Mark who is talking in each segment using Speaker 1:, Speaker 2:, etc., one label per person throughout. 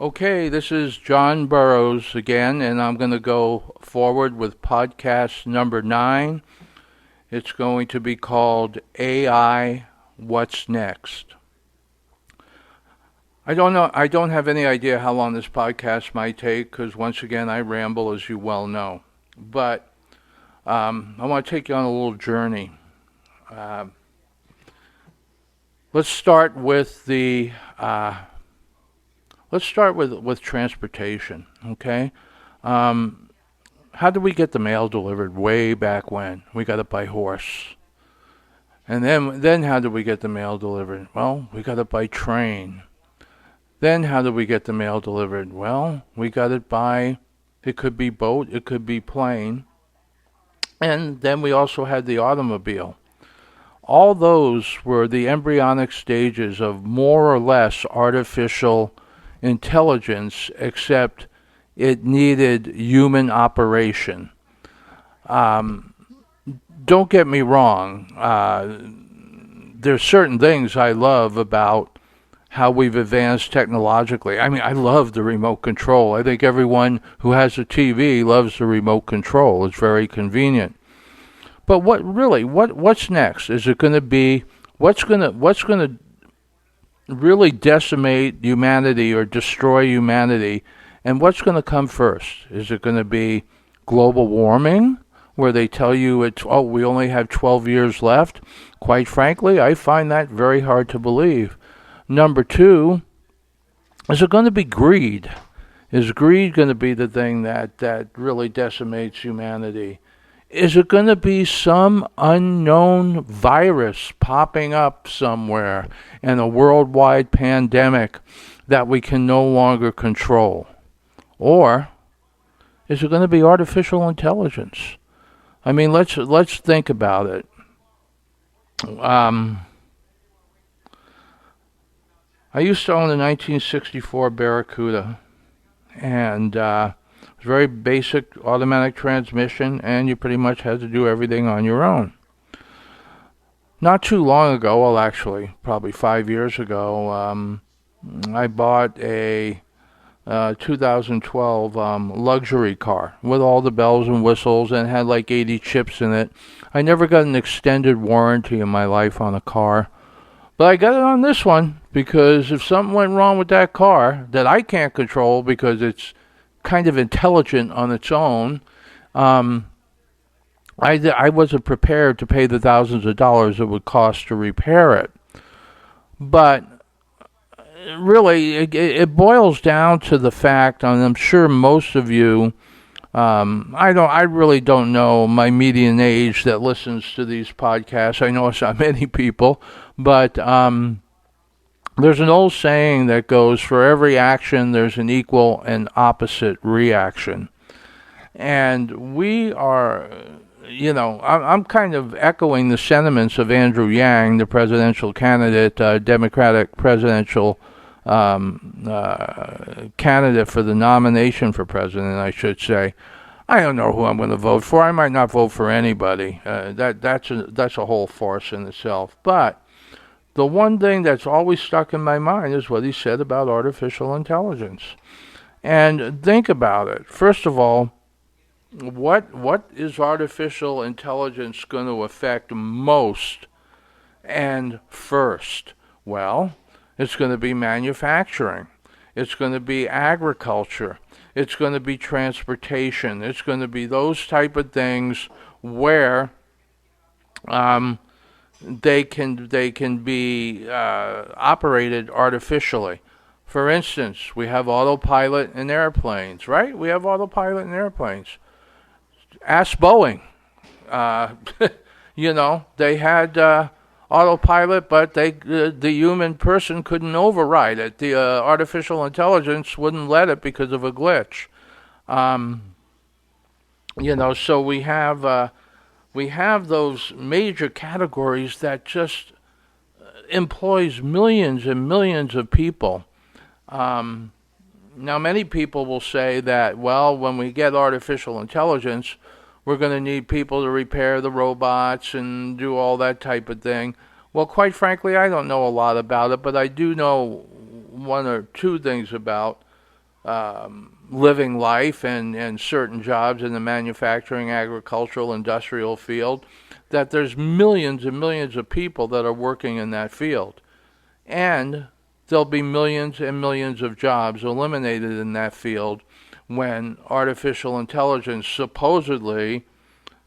Speaker 1: Okay, this is John Burroughs again, and I'm going to go forward with podcast number 9. It's going to be called AI What's Next? I don't know. I don't have any idea how long this podcast might take because, once again, I ramble, as you well know. But I want to take you on a little journey. Uh, let's start with the let's start with transportation. Okay. Um, how did we get the mail delivered way back when? We got it by horse. And then how did we get the mail delivered? Well, we got it by train. Then how did we get the mail delivered? Well, we got it by, it could be boat, it could be plane. And then we also had the automobile. All those were the embryonic stages of more or less artificial intelligence, except it needed human operation. Um, don't get me wrong. There's certain things I love about how we've advanced technologically. I mean, I love the remote control. I think everyone who has a TV loves the remote control. It's very convenient. But what's next? Is it going to be what's going to really decimate humanity or destroy humanity? And what's going to come first? Is it going to be global warming, where they tell you we only have 12 years left? Quite frankly, I find that very hard to believe. Number two, is it going to be greed? Is greed going to be the thing that really decimates humanity? Is it going to be some unknown virus popping up somewhere and a worldwide pandemic that we can no longer control? Or is it going to be artificial intelligence? I mean, let's think about it. Um, I used to own a 1964 Barracuda, and it was very basic automatic transmission, and you pretty much had to do everything on your own. Not too long ago, well, actually, probably 5 years ago, I bought a 2012 luxury car with all the bells and whistles and had like 80 chips in it. I never got an extended warranty in my life on a car, but I got it on this one because if something went wrong with that car that I can't control because it's kind of intelligent on its own, I wasn't prepared to pay the thousands of dollars it would cost to repair it. But really, it boils down to the fact, and I'm sure most of you, I really don't know my median age that listens to these podcasts. I know it's not many people, but there's an old saying that goes, for every action, there's an equal and opposite reaction. And we are, I'm kind of echoing the sentiments of Andrew Yang, the presidential candidate, Democratic presidential candidate for the nomination for president, I should say. I don't know who I'm going to vote for. I might not vote for anybody. That's a whole farce in itself. But the one thing that's always stuck in my mind is what he said about artificial intelligence. And think about it. First of all, what is artificial intelligence going to affect most and first? Well, it's going to be manufacturing. It's going to be agriculture. It's going to be transportation. It's going to be those type of things where they can be operated artificially. For instance, we have autopilot in airplanes, right? We have autopilot in airplanes. Ask Boeing. Uh, they had autopilot, but the human person couldn't override it. The artificial intelligence wouldn't let it because of a glitch. So we have those major categories that just employs millions and millions of people. Now, many people will say that, well, when we get artificial intelligence, we're going to need people to repair the robots and do all that type of thing. Well, quite frankly, I don't know a lot about it, but I do know one or two things about living life and certain jobs in the manufacturing, agricultural, industrial field, that there's millions and millions of people that are working in that field. And there'll be millions and millions of jobs eliminated in that field when artificial intelligence supposedly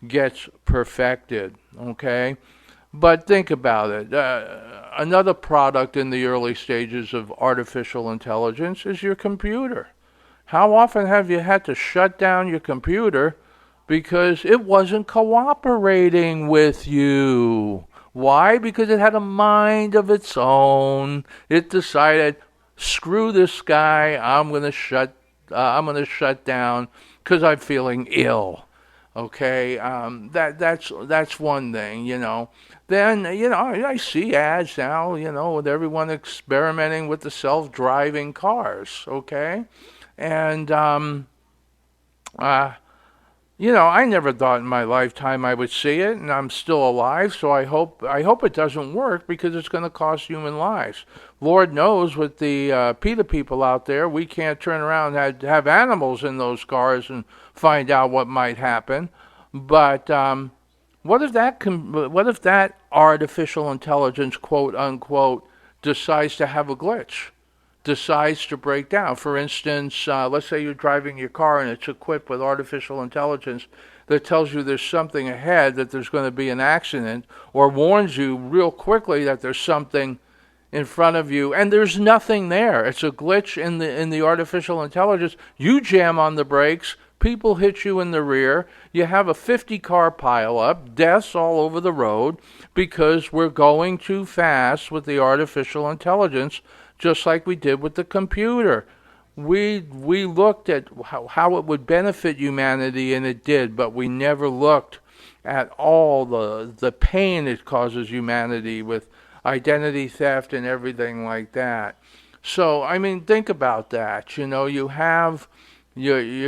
Speaker 1: gets perfected, okay? But think about it. Another product in the early stages of artificial intelligence is your computer. How often have you had to shut down your computer because it wasn't cooperating with you? Why? Because it had a mind of its own. It decided, screw this guy. I'm gonna shut down because I'm feeling ill. Okay, that's one thing, Then I see ads now, with everyone experimenting with the self-driving cars. Okay, and uh, I never thought in my lifetime I would see it, and I'm still alive. So I hope it doesn't work because it's going to cost human lives. Lord knows, with the PETA people out there, we can't turn around and have animals in those cars and find out what might happen. But what if that artificial intelligence, quote unquote, decides to have a glitch? Decides to break down. For instance, let's say you're driving your car and it's equipped with artificial intelligence that tells you there's something ahead, that there's going to be an accident, or warns you real quickly that there's something in front of you, and there's nothing there. It's a glitch in the artificial intelligence. You jam on the brakes, people hit you in the rear, you have a 50-car pileup, deaths all over the road because we're going too fast with the artificial intelligence, just like we did with the computer. We looked at how it would benefit humanity, and it did, but we never looked at all the pain it causes humanity with identity theft and everything like that. So, I mean, think about that. You're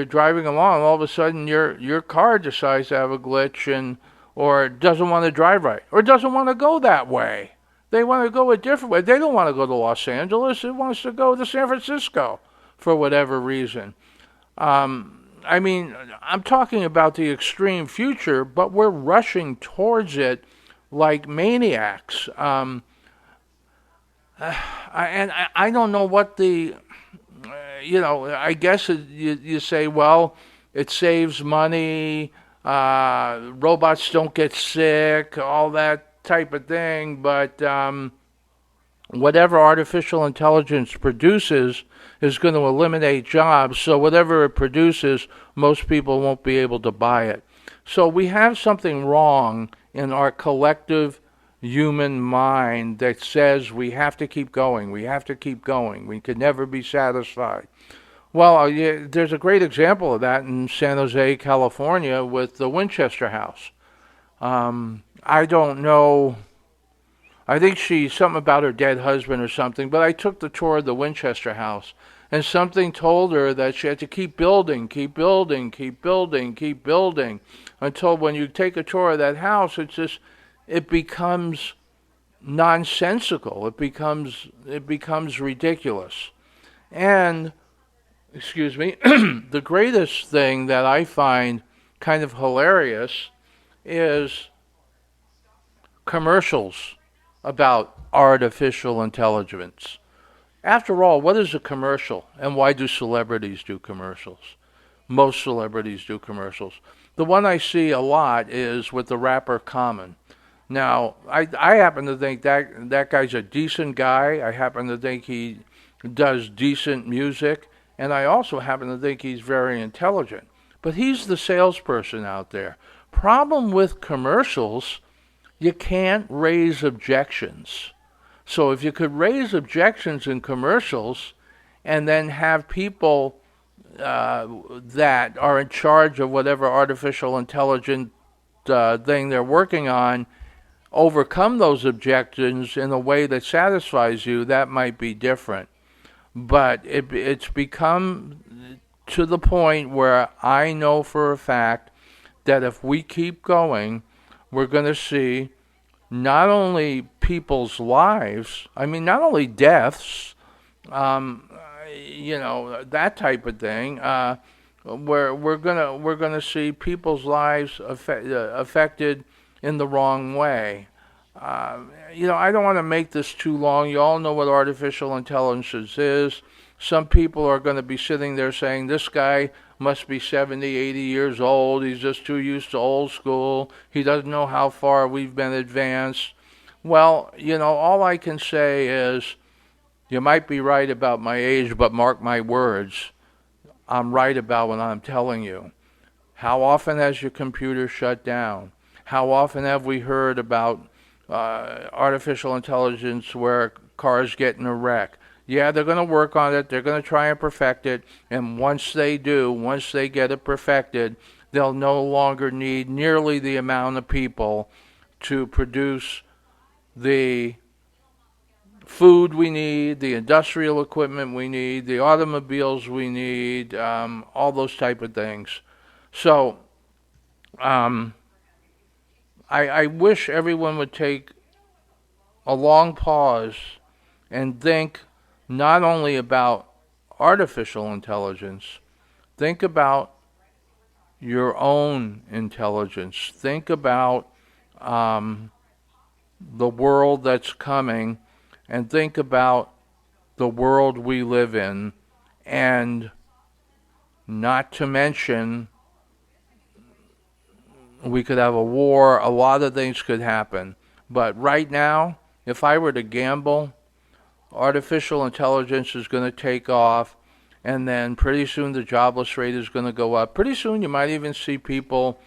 Speaker 1: driving along, all of a sudden your car decides to have a glitch, and or doesn't want to drive right, or doesn't want to go that way. They want to go a different way. They don't want to go to Los Angeles. It wants to go to San Francisco for whatever reason. I mean, I'm talking about the extreme future, but we're rushing towards it like maniacs. I don't know what I guess you say, well, it saves money, robots don't get sick, all that type of thing, but whatever artificial intelligence produces is going to eliminate jobs, so whatever it produces, most people won't be able to buy it. So we have something wrong in our collective human mind that says we have to keep going, we have to keep going, we can never be satisfied. Well, yeah, there's a great example of that in San Jose, California, with the Winchester House. I don't know. I think she's something about her dead husband or something, but I took the tour of the Winchester House, and something told her that she had to keep building, keep building, keep building, keep building, until when you take a tour of that house, it becomes nonsensical. It becomes ridiculous. And, excuse me, the greatest thing that I find kind of hilarious is commercials about artificial intelligence. After all, what is a commercial, and why do celebrities do commercials? Most celebrities do commercials. The one I see a lot is with the rapper Common. Now, I happen to think that guy's a decent guy. I happen to think he does decent music, and I also happen to think he's very intelligent. But he's the salesperson out there. Problem with commercials, you can't raise objections. So if you could raise objections in commercials and then have people that are in charge of whatever artificial intelligent thing they're working on overcome those objections in a way that satisfies you, that might be different. But it's become to the point where I know for a fact that if we keep going, we're going to see not only people's lives, I mean, not only deaths, that type of thing. Where we're gonna see people's lives affected in the wrong way. Uh, I don't want to make this too long. You all know what artificial intelligence is. Some people are going to be sitting there saying, this guy must be 70, 80 years old. He's just too used to old school. He doesn't know how far we've been advanced. Well, all I can say is, you might be right about my age, but mark my words, I'm right about what I'm telling you. How often has your computer shut down? How often have we heard about artificial intelligence where cars get in a wreck? Yeah, they're going to work on it. They're going to try and perfect it. And once they do, once they get it perfected, they'll no longer need nearly the amount of people to produce the food we need, the industrial equipment we need, the automobiles we need, all those type of things. So um, I wish everyone would take a long pause and think not only about artificial intelligence, think about your own intelligence. Think about the world that's coming, and think about the world we live in, and not to mention we could have a war, a lot of things could happen. But right now, if I were to gamble, artificial intelligence is going to take off, and then pretty soon the jobless rate is going to go up. Pretty soon you might even see people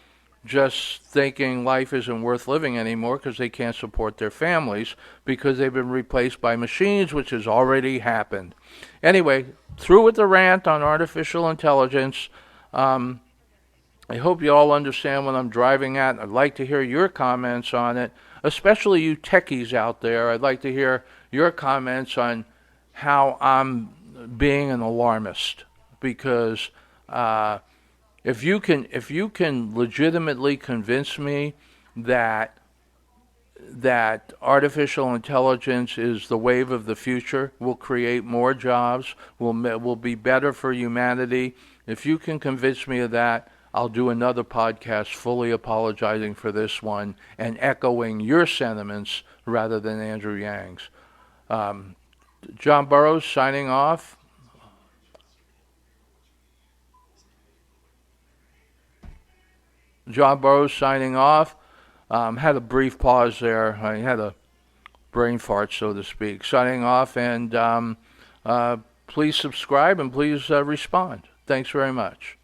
Speaker 1: just thinking life isn't worth living anymore because they can't support their families because they've been replaced by machines, which has already happened. Anyway, through with the rant on artificial intelligence. I hope you all understand what I'm driving at. I'd like to hear your comments on it, especially you techies out there. I'd like to hear your comments on how I'm being an alarmist, because if you can legitimately convince me that artificial intelligence is the wave of the future, will create more jobs, will be better for humanity. If you can convince me of that, I'll do another podcast fully apologizing for this one and echoing your sentiments rather than Andrew Yang's. John Burroughs signing off. John Burroughs signing off. Had a brief pause there. I had a brain fart, so to speak. Signing off, and please subscribe and please respond. Thanks very much.